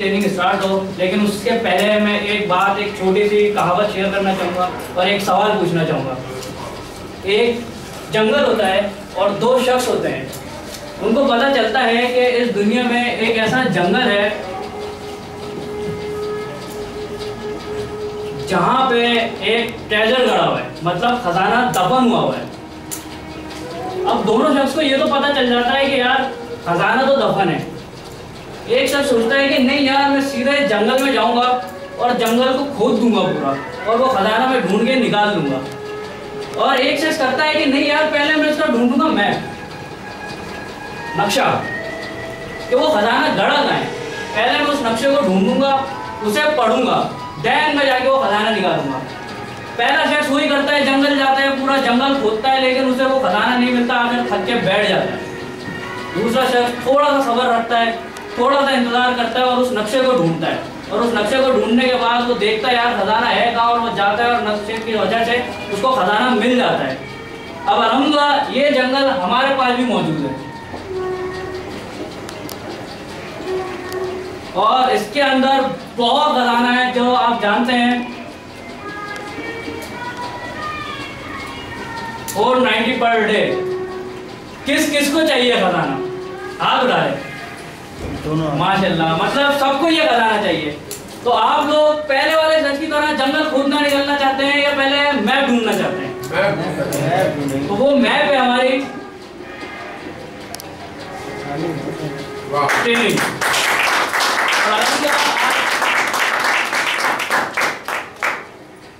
Training start हो, लेकिन उसके पहले मैं एक छोटी सी कहावत शेयर करना चाहूँगा और एक सवाल पूछना चाहूँगा। एक जंगल होता है और दो शख्स होते हैं, उनको पता चलता है कि इस दुनिया में एक ऐसा जंगल है जहाँ पे एक ट्रेजर गड़ा हुआ है, मतलब खजाना दफन हुआ है। अब दोनों शख्स को ये तो पता चल जाता है कि यार खजाना तो दफन है। एक शख्स सोचता है कि नहीं यार, मैं सीधे जंगल में जाऊंगा और जंगल को खोद दूंगा पूरा और वो खजाना मैं ढूंढ के निकाल दूंगा। और एक शख्स करता है कि नहीं यार, पहले मैं इसका ढूंढूंगा मैं नक्शा कि वो खजाना गड़ा कहाँ है। पहले मैं उस नक्शे को ढूंढूंगा, उसे पढ़ूंगा, देन मैं जाके वो खजाना निकालूंगा। पहला शख्स वही करता है, जंगल जाता है, पूरा जंगल खोदता है, लेकिन उसे वो खजाना नहीं मिलता, आकर थक के बैठ जाता है। दूसरा शख्स थोड़ा सा सब्र रखता है, थोड़ा सा इंतजार करता है और उस नक्शे को ढूंढता है। और उस नक्शे को ढूंढने के बाद वो देखता है यार खजाना है कहाँ, और वो जाता है और नक्शे की वजह से उसको खजाना मिल जाता है। अब अल्हम्दुलिल्लाह ये जंगल हमारे पास भी मौजूद है और इसके अंदर बहुत खजाना है जो आप जानते हैं 490 पर डे। किस किस को चाहिए खजाना? हाथ उठाए माशाल्लाह, मतलब सबको ये खजाना चाहिए। तो आप लोग पहले वाले शख्स की तरह जंगल खोदना निकलना चाहते हैं या पहले मैप ढूंढना चाहते हैं? तो वो मैप है हमारी ट्रेनिंग।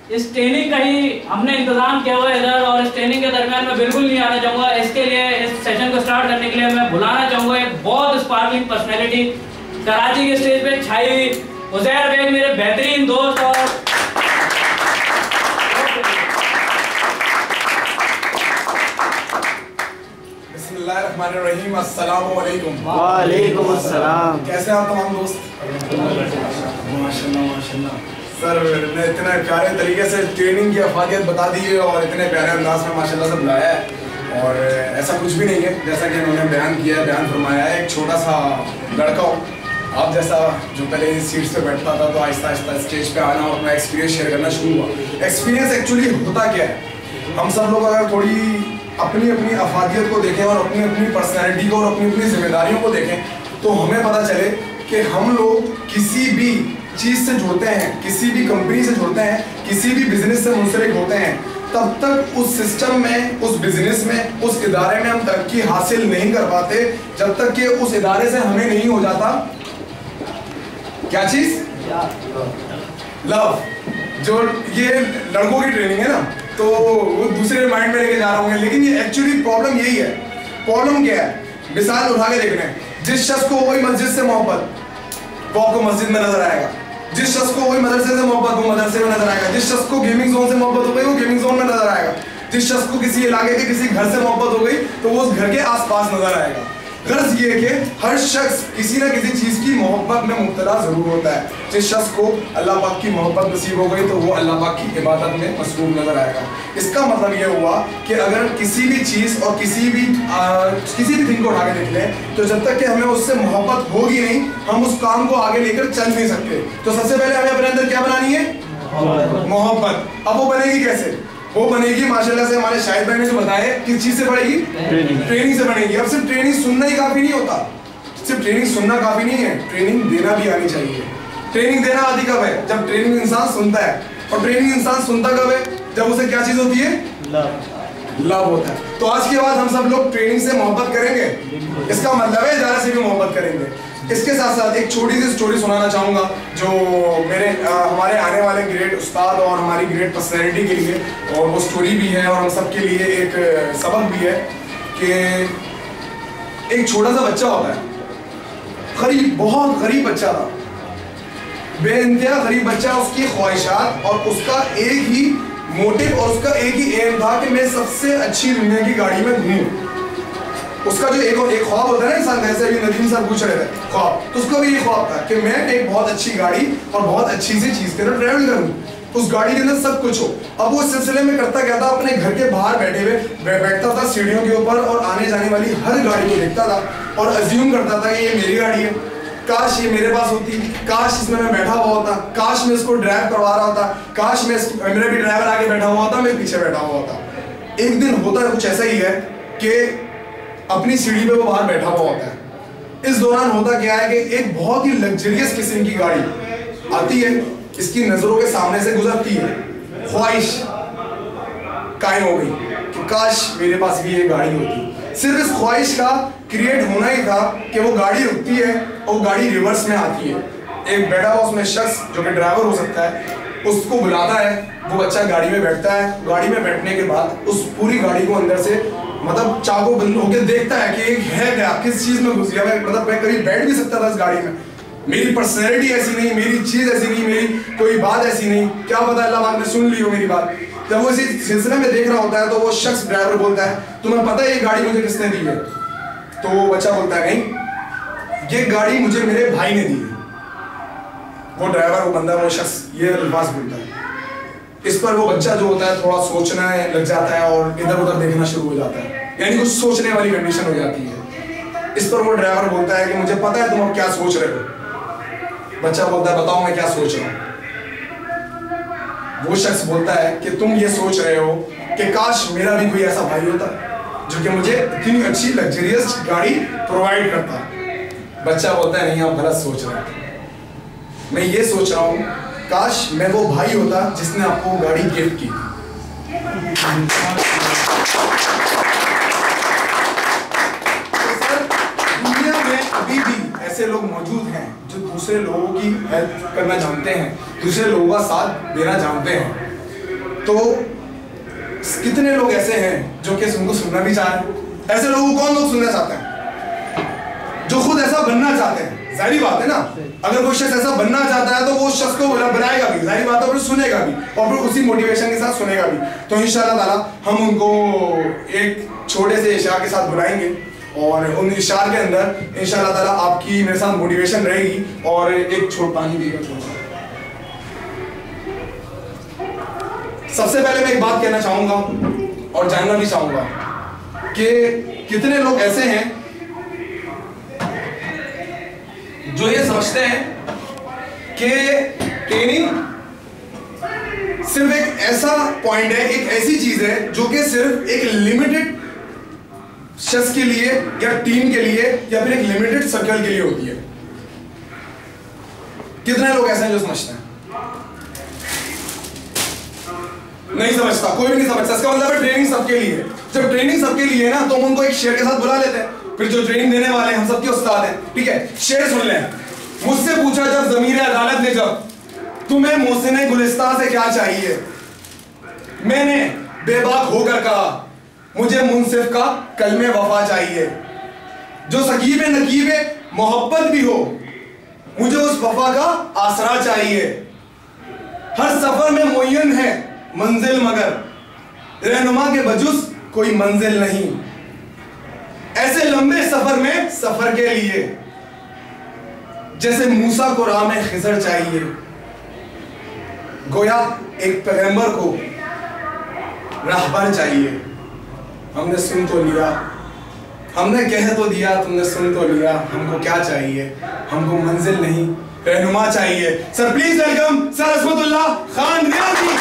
इस ट्रेनिंग का ही हमने इंतजाम किया हुआ है इधर, और इस ट्रेनिंग के दरमियान मैं बिल्कुल नहीं आना चाहूँगा। इसके लिए इस सेशन को स्टार्ट करने के लिए मैं बुलाना चाहूँगा एक बहुत स्पार्कलिंग पर्सनैलिटी, कराची के स्टेज पे छाई हुई उज़ैर बेग, मेरे बेहतरीन दोस्त। और बिस्मिल्लाहिर्रहमानिर्रहीम, अस्सलामु अलैकुम। वालेकुम अस्सलाम। कैसे हैं आप तमाम दोस्त? माशाल्लाह माशाल्लाह सर ने इतने प्यारे तरीके से ट्रेनिंग की अफादियत बता दी है और इतने प्यारे अंदाज में माशाल्लाह से बुलाया है। और ऐसा कुछ भी नहीं है, जैसा कि इन्होंने बयान फरमाया है। एक छोटा सा लड़का हो आप जैसा, जो पहले सीट्स पे बैठता था, तो आहिस्ता आहिस्ता स्टेज पे आना और अपना एक्सपीरियंस शेयर करना शुरू हुआ। एक्सपीरियंस एक्चुअली होता क्या है, हम सब लोग अगर थोड़ी अपनी अपनी अफादियत को देखें और अपनी अपनी पर्सनैलिटी को और अपनी अपनी जिम्मेदारियों को देखें, तो हमें पता चले कि हम लोग किसी भी चीज़ से जुड़ते हैं, किसी भी कंपनी से जुड़ते हैं, किसी भी बिजनेस से मुंसलिक होते हैं, तब तक उस सिस्टम में, उस बिजनेस में, उस इदारे में हम तरक्की हासिल नहीं कर पाते जब तक कि उस इदारे से हमें नहीं हो जाता क्या चीज़? लव। जो ये लड़कों की ट्रेनिंग है ना, तो वो दूसरे माइंड में लेके जा रहा हूँ, लेकिन ये एक्चुअली प्रॉब्लम यही है। प्रॉब्लम क्या है? मिसाल उठा के देख रहे हैं, जिस शख्स को वही मस्जिद से मोहब्बत, वो आपको मस्जिद में नजर आएगा। जिस शख्स को वही मदरसे से मोहब्बत, वो मदरसे में नजर आएगा। जिस शख्स को गेमिंग जोन से मोहब्बत हो गई, वो गेमिंग जोन में नजर आएगा। जिस शख्स को किसी इलाके के किसी घर से मोहब्बत हो गई, तो वो उस घर के आसपास नजर आएगा। गर्ज ये है कि हर शख्स किसी ना किसी चीज की मोहब्बत में मुब्तला जरूर होता है। जिस शख्स को अल्लाह पाक की मोहब्बत नसीब हो गई, तो वो अल्लाह पाक की इबादत में मसरूफ नजर आएगा। इसका मतलब ये हुआ कि अगर किसी भी चीज और किसी भी थिंग को उठा के देख लें, तो जब तक कि हमें उससे मोहब्बत होगी नहीं, हम उस काम को आगे लेकर चल नहीं सकते। तो सबसे पहले हमें अपने अंदर क्या बनानी है? मोहब्बत। अब वो बनेगी कैसे? वो बनेगी माशाल्लाह से हमारे शाहिद भाई ने जो बताया, किस चीज से बढ़ेगी? ट्रेनिंग से बनेगी। अब सिर्फ ट्रेनिंग सुनना ही काफी नहीं होता, सिर्फ ट्रेनिंग सुनना काफी नहीं है, ट्रेनिंग देना भी आनी चाहिए। ट्रेनिंग देना आती कब है? जब ट्रेनिंग इंसान सुनता है। और ट्रेनिंग इंसान सुनता कब है? जब उसे क्या चीज होती है? लव होता है। तो आज के बाद हम सब लोग ट्रेनिंग से मोहब्बत करेंगे, इसका मतलब है इदारे से भी मोहब्बत करेंगे। इसके साथ साथ एक छोटी सी स्टोरी सुनाना चाहूँगा, जो मेरे हमारे आने वाले ग्रेट उस्ताद और हमारी ग्रेट पर्सनैलिटी के लिए, और वो स्टोरी भी है और हम सब के लिए एक सबक भी है कि एक छोटा सा बच्चा होता है, गरीब, बहुत गरीब बच्चा था, बेइंतहा गरीब बच्चा। उसकी ख्वाहिशात और उसका एक ही मोटिव और उसका एक ही एम था कि मैं सबसे अच्छी दुनिया की गाड़ी में घूमूं। उसका जो एक ख्वाब होता है ना इंसान, जैसे अभी नदीम सर पूछ रहे थे ख्वाब, तो उसका भी ये ख्वाब था कि मैं एक बहुत अच्छी गाड़ी और बहुत अच्छी सी चीज के अंदर ट्रैवल करूं, उस गाड़ी के अंदर सब कुछ हो। अब वो इस सिलसिले में करता क्या था, अपने घर के बाहर बैठता था सीढ़ियों के ऊपर और आने जाने वाली हर गाड़ी को देखता था और अज्यूम करता था कि ये मेरी गाड़ी है, काश ये मेरे पास होती, काश इसमें मैं बैठा हुआ होता, काश मैं इसको ड्राइव करवा रहा होता, काश मेरा भी ड्राइवर आगे बैठा हुआ होता, मैं पीछे बैठा हुआ होता। एक दिन होता है कुछ ऐसा ही है कि अपनी सीढ़ी पे वो बाहर बैठा हुआ होता है। इस दौरान होता क्या है कि एक बहुत ही लग्जरियस किस्म की गाड़ी आती है, इसकी नजरों के सामने से गुजरती है। ख्वाहिश कायम हो गई कि काश मेरे पास भी ये गाड़ी होती। सिर्फ इस ख्वाहिश का क्रिएट होना ही था कि वो गाड़ी रुकती है और गाड़ी रिवर्स में आती है। एक बैठा हुआ उसमें शख्स जो कि ड्राइवर हो सकता है उसको बुलाता है, वो बच्चा गाड़ी में बैठता है। गाड़ी में बैठने के बाद उस पूरी गाड़ी को अंदर से मतलब चाकू बंद होकर देखता है कि है क्या, किस चीज में घुस गया मैं, मतलब मैं कभी बैठ भी सकता था इस गाड़ी में, मेरी पर्सनैलिटी ऐसी नहीं, मेरी चीज ऐसी नहीं, मेरी कोई बात ऐसी नहीं, क्या पता अल्लाह पाक ने सुन ली हो मेरी बात। जब वो इसी सिलसिले में देख रहा होता है तो वो शख्स ड्राइवर बोलता है तुम्हें पता है ये गाड़ी मुझे किसने दी है? तो वो बच्चा बोलता है नहीं, ये गाड़ी मुझे मेरे भाई ने दी है। वो ड्राइवर, वो बंदा, वो शख्स ये अल्फाज बोलता है। इस पर वो बच्चा जो होता है थोड़ा सोचना लग जाता है और इधर उधर देखना शुरू हो जाता है, यानी कुछ सोचने वाली कंडीशन हो जाती है। इस पर वो ड्राइवर बोलता है कि मुझे पता है तुम अब क्या सोच रहे हो। बच्चा बोलता है बताओ मैं क्या सोच रहा हूँ। वो शख्स बोलता है कि तुम ये सोच रहे हो कि काश मेरा भी कोई ऐसा भाई होता जो कि मुझे इतनी अच्छी लग्जरियस गाड़ी प्रोवाइड करता। बच्चा बोलता है नहीं आप गलत सोच रहे हैं, मैं ये सोच रहा हूँ काश मैं वो भाई होता जिसने आपको गाड़ी गिफ्ट की। तो सर दुनिया में अभी भी ऐसे लोग मौजूद हैं जो दूसरे लोगों की हेल्प करना जानते हैं, दूसरे लोगों का साथ देना जानते हैं। तो कितने लोग ऐसे हैं जो कि उनको सुनना भी चाह रहे हैं? ऐसे लोगों को कौन लोग सुनना चाहते हैं? जो खुद ऐसा बनना चाहते हैं। जाहिर बात है ना, अगर कोई शख्स ऐसा बनना चाहता है तो वो शख्स को बनाएगा भी, जाहिर बात है, और सुनेगा भी और फिर उसी मोटिवेशन के साथ सुनेगा भी। तो इंशाअल्लाह ताला हम उनको एक छोटे से इशारे के साथ बुलाएंगे और उन इशारे के अंदर इंशाअल्लाह ताला आपकी मेरे साथ मोटिवेशन रहेगी। और एक छोटा पानी देगा थोड़ा। सबसे पहले मैं एक बात कहना चाहूंगा और जानना भी चाहूंगा कि कितने लोग ऐसे हैं जो ये समझते हैं कि ट्रेनिंग सिर्फ एक ऐसा पॉइंट है, एक ऐसी चीज है जो कि सिर्फ एक लिमिटेड शख्स के लिए या टीम के लिए या फिर एक लिमिटेड सर्कल के लिए होती है। कितने लोग ऐसे हैं जो समझते हैं? नहीं समझता, कोई भी नहीं समझता। इसका मतलब है ट्रेनिंग सबके लिए। जब ट्रेनिंग सबके लिए है ना तो हम उनको एक शेर के साथ बुला लेते हैं। फिर जो ट्रेनिंग देने वाले हैं हम सबके उस्ताद हैं, ठीक है। शेर सुन लें। मुझसे पूछा जब ज़मीर अदालत ने जब तुम्हें मोहसिन गुलिस्तान से क्या चाहिए, मैंने बेबाक होकर कहा मुझे मुनसिफ का कलमे वफा चाहिए। जो सकीबे नकीबे मोहब्बत भी हो मुझे उस वफा का आसरा चाहिए। हर सफर में मुय्यन है मंजिल मगर रहनुमा के बजुस कोई मंजिल नहीं। ऐसे लंबे सफर में सफर के लिए जैसे मूसा को राह में खिजर चाहिए। गोया एक पैगंबर को राहबर चाहिए। हमने सुन तो लिया, हमने कह तो दिया, तुमने सुन तो लिया। हमको क्या चाहिए? हमको मंजिल नहीं रहनुमा चाहिए। Sir please welcome sir Asmatullah Khan रियाजी।